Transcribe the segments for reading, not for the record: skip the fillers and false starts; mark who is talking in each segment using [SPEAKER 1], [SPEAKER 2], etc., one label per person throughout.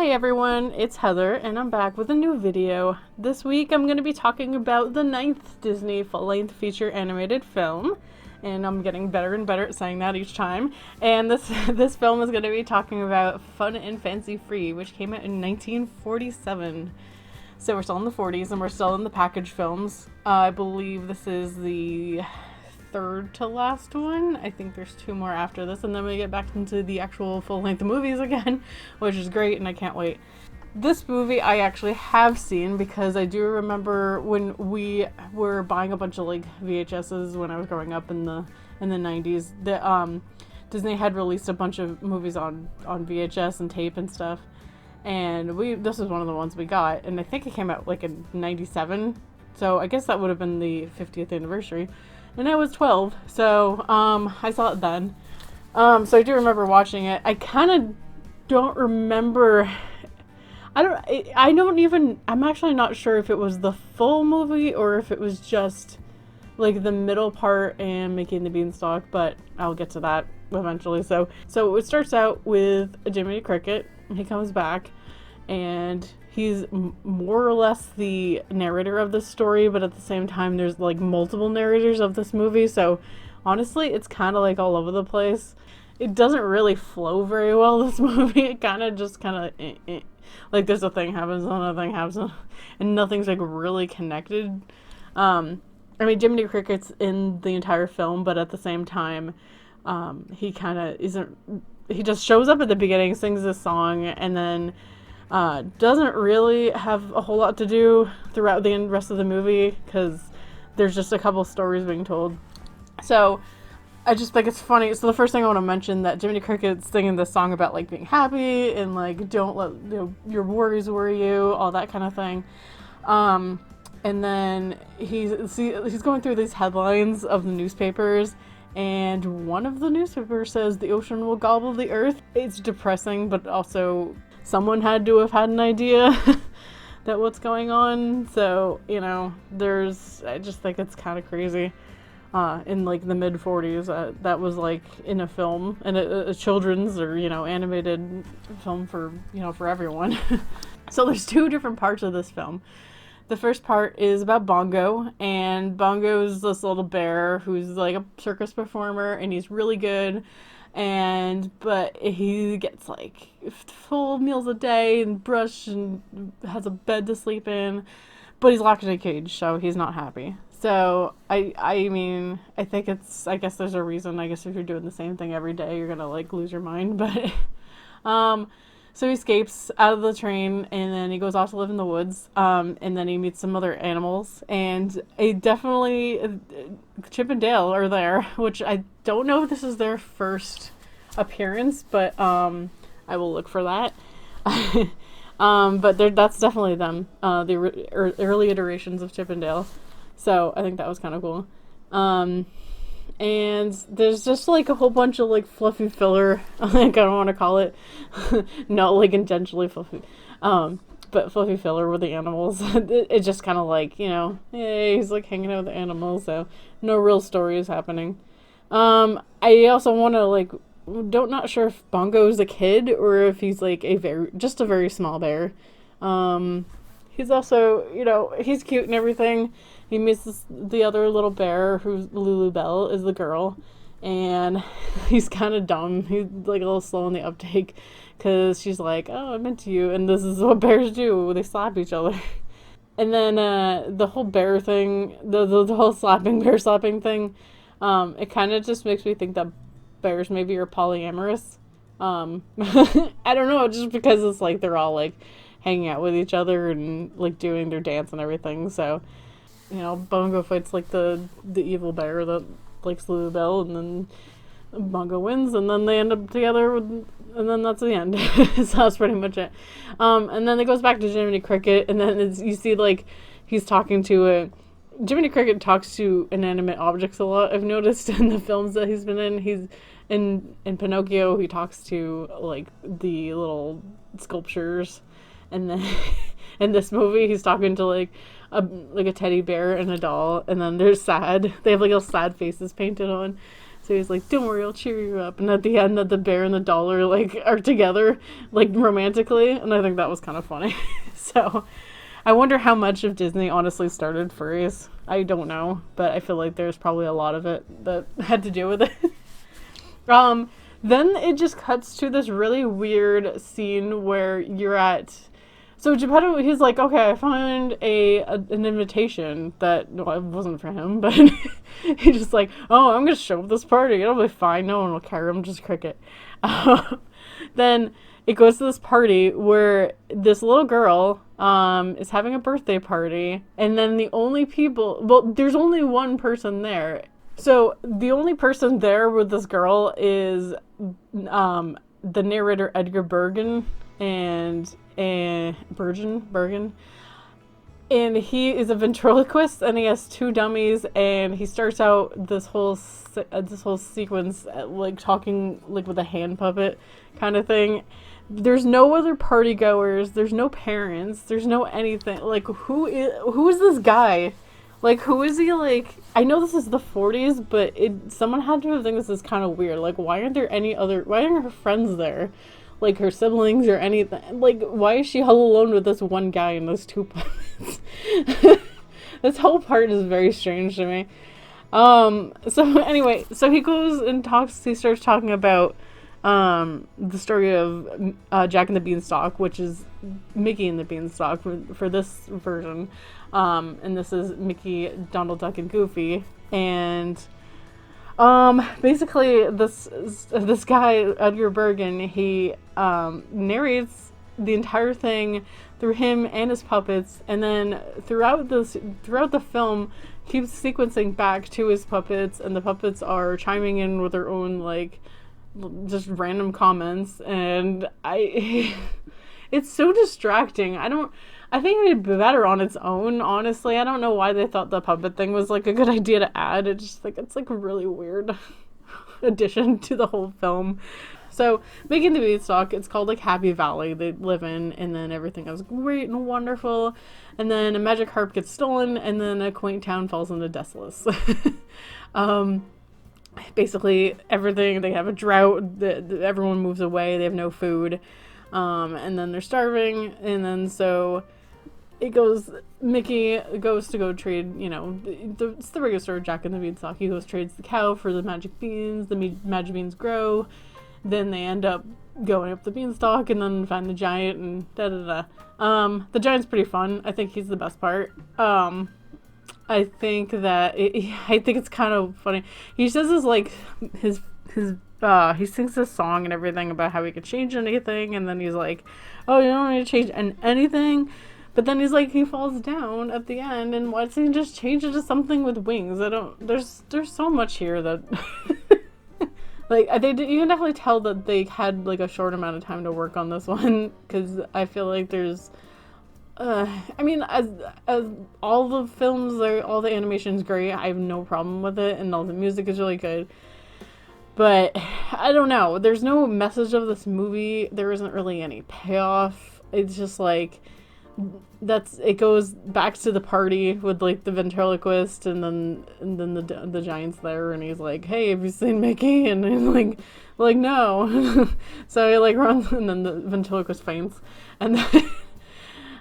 [SPEAKER 1] Hi everyone, it's Heather and I'm back with a new video. This week I'm going to be talking about the 9th Disney full-length feature animated film, and I'm getting better and better at saying that each time. And this film is going to be talking about Fun and Fancy Free, which came out in 1947. So we're still in the 40s and we're still in the package films. I believe this is the third to last one. I think there's two more after this, and then we get back into the actual full-length movies again, which is great, and I can't wait. This movie I actually have seen because I do remember when we were buying a bunch of like VHSs when I was growing up in the 90s. Disney had released a bunch of movies on VHS and tape and stuff, and this was one of the ones we got, and I think it came out like in 97, so I guess that would have been the 50th anniversary. And I was 12, so I saw it then. So I do remember watching it. I kind of don't remember. I'm actually not sure if it was the full movie or if it was just like the middle part and Mickey and the Beanstalk, but I'll get to that eventually. So it starts out with Jiminy Cricket. He comes back, and he's more or less the narrator of this story, but at the same time there's like multiple narrators of this movie, so honestly it's kind of like all over the place. It doesn't really flow very well, this movie. It kind of like there's a thing happens, another thing happens, and nothing's like really connected. I mean, Jiminy Cricket's in the entire film, but at the same time he kind of isn't. He just shows up at the beginning, sings this song, and then doesn't really have a whole lot to do throughout the rest of the movie because there's just a couple stories being told. So I just think it's funny. So the first thing I want to mention that Jiminy Cricket's singing this song about like being happy and like don't let your worries worry you, all that kind of thing. And then he's going through these headlines of the newspapers, and one of the newspapers says the ocean will gobble the earth. It's depressing, but also someone had to have had an idea that what's going on. So, I just think it's kind of crazy. In like the mid 40s, that was like in a film, and a children's or, animated film for everyone. So there's two different parts of this film. The first part is about Bongo, and Bongo's this little bear who's like a circus performer, and he's really good. But he gets like full meals a day and brush and has a bed to sleep in, but he's locked in a cage, so he's not happy. So I mean, I guess there's a reason. I guess if you're doing the same thing every day, you're gonna like lose your mind. But so he escapes out of the train, and then he goes off to live in the woods. And then he meets some other animals, and Chip and Dale are there, which I don't know if this is their first appearance, but I will look for that. But that's definitely them, the early iterations of Chip and Dale. So I think that was kind of cool. And there's just like a whole bunch of like fluffy filler. I don't want to call it not like intentionally fluffy, but fluffy filler with the animals. It's just kind of like, hey, he's like hanging out with the animals, so no real story is happening. I also want to not sure if Bongo's a kid or if he's like a very small bear. He's also, he's cute and everything. He meets the other little bear, who's Lulu Bell, is the girl, and he's kind of dumb. He's like a little slow in the uptake because she's like, oh, I'm into you, and this is what bears do. They slap each other. And then the whole bear thing, the whole bear slapping thing, it kind of just makes me think that bears maybe are polyamorous. I don't know, just because it's like they're all like hanging out with each other and like doing their dance and everything. So, Bongo fights like the evil bear that likes Lulu Bell, and then Bongo wins, and then they end up together, and then that's the end. So that's pretty much it. And then it goes back to Jiminy Cricket, and then you see like he's talking to Jiminy Cricket talks to inanimate objects a lot. I've noticed in the films that he's been in. He's in Pinocchio. He talks to like the little sculptures, and then in this movie he's talking to like a teddy bear and a doll, and then they're sad. They have like little sad faces painted on. So he's like, don't worry, I'll cheer you up. And at the end, that the bear and the dollar, like, are together, like, romantically. And I think that was kind of funny. So I wonder how much of Disney honestly started furries. I don't know, but I feel like there's probably a lot of it that had to do with it. Then it just cuts to this really weird scene where you're at... So Geppetto, he's like, okay, I found an invitation that, well, it wasn't for him, but he's just like, oh, I'm going to show up this party. It'll be fine. No one will care. I'm just Cricket. Then it goes to this party where this little girl is having a birthday party. And then the only people, well, there's only one person there. So the only person there with this girl is the narrator Edgar Bergen and Bergen, and he is a ventriloquist, and he has two dummies, and he starts out this whole sequence like talking like with a hand puppet kind of thing. There's no other party goers. There's no parents. There's no anything. Like, who is this guy? Like, who is he? Like, I know this is the 40s, but someone had to think this is kind of weird. Like, why aren't her friends there? Like, her siblings or anything. Like, why is she all alone with this one guy and those two puppets? This whole part is very strange to me. So anyway, so he goes and he starts talking about the story of Jack and the Beanstalk, which is Mickey and the Beanstalk for this version. And this is Mickey, Donald Duck, and Goofy. And basically this guy, Edgar Bergen, he narrates the entire thing through him and his puppets, and then throughout the film keeps sequencing back to his puppets, and the puppets are chiming in with their own like just random comments, and it's so distracting. I think it'd be better on its own, honestly. I don't know why they thought the puppet thing was like a good idea to add. It's like a really weird addition to the whole film. So, Mickey and the Beanstalk, it's called like Happy Valley they live in, and then everything is great and wonderful. And then a magic harp gets stolen, and then a quaint town falls into Desolace. Basically, everything, they have a drought, everyone moves away, they have no food, and then they're starving, and then so Mickey goes to go trade, it's the regular story of Jack and the Beanstalk. He goes trades the cow for the magic beans, the magic beans grow, then they end up going up the beanstalk and then find the giant and da-da-da. The giant's pretty fun. I think he's the best part. I think it's kind of funny. He says this like he sings this song and everything about how he could change anything, and then he's like, oh, you don't need to change anything. But then he's like, he falls down at the end, and why doesn't he just change it to something with wings? There's so much here that like you can definitely tell that they had like a short amount of time to work on this one, because I feel like there's I mean, as all the films, all the animation's great. I have no problem with it, and all the music is really good. But I don't know. There's no message of this movie. There isn't really any payoff. It's just like it goes back to the party with like the ventriloquist, and then the giant's there, and he's like, "Hey, have you seen Mickey?" And he's like no. So he like runs, and then the ventriloquist faints, and then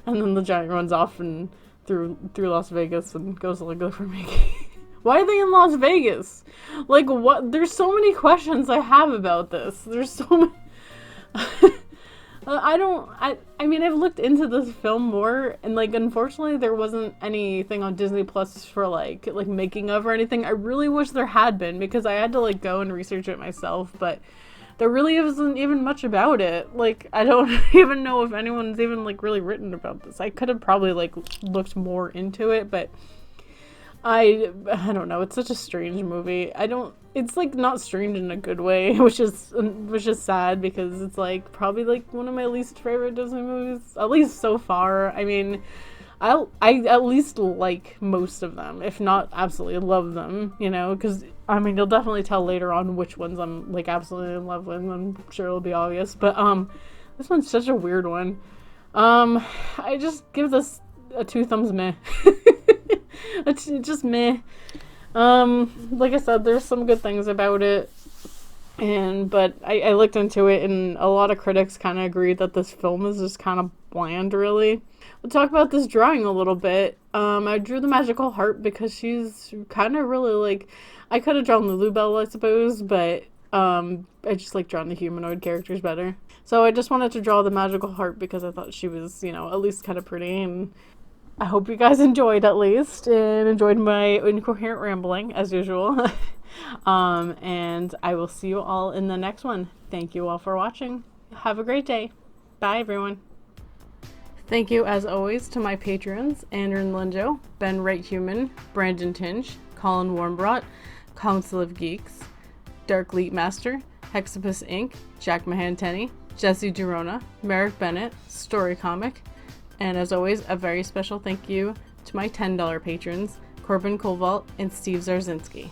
[SPEAKER 1] and then the giant runs off and through Las Vegas and goes to look for Mickey. Why are they in Las Vegas? Like, what? There's so many questions I have about this. There's so many. I mean, I've looked into this film more, and like, unfortunately, there wasn't anything on Disney Plus for like making of or anything. I really wish there had been, because I had to like go and research it myself, but there really isn't even much about it. Like, I don't even know if anyone's even like really written about this. I could have probably like looked more into it, but I don't know. It's such a strange movie. It's like not strange in a good way, which is sad, because it's like probably like one of my least favorite Disney movies, at least so far. I mean, I at least like most of them, if not absolutely love them, because I mean, you'll definitely tell later on which ones I'm like absolutely in love with. I'm sure it'll be obvious, but this one's such a weird one. I just give this a 2 thumbs meh. It's just meh. Like I said, there's some good things about it. But I looked into it, and a lot of critics kind of agreed that this film is just kind of bland, really. We'll talk about this drawing a little bit. I drew the magical heart because she's kind of really like, I could have drawn Lulubelle, I suppose, but I just like drawing the humanoid characters better. So I just wanted to draw the magical heart because I thought she was, at least kind of pretty, and I hope you guys enjoyed at least, and enjoyed my incoherent rambling as usual. And I will see you all in the next one. Thank you all for watching. Have a great day. Bye, everyone. Thank you, as always, to my patrons, Andrew Linjo, Ben Wright Human, Brandon Tinge, Colin Warmbrot, Council of Geeks, Dark Leap Master, Hexapus Inc., Jack Mahanteni, Jesse Girona, Merrick Bennett, Story Comic, and as always, a very special thank you to my $10 patrons, Corbin Koval and Steve Zarzinski.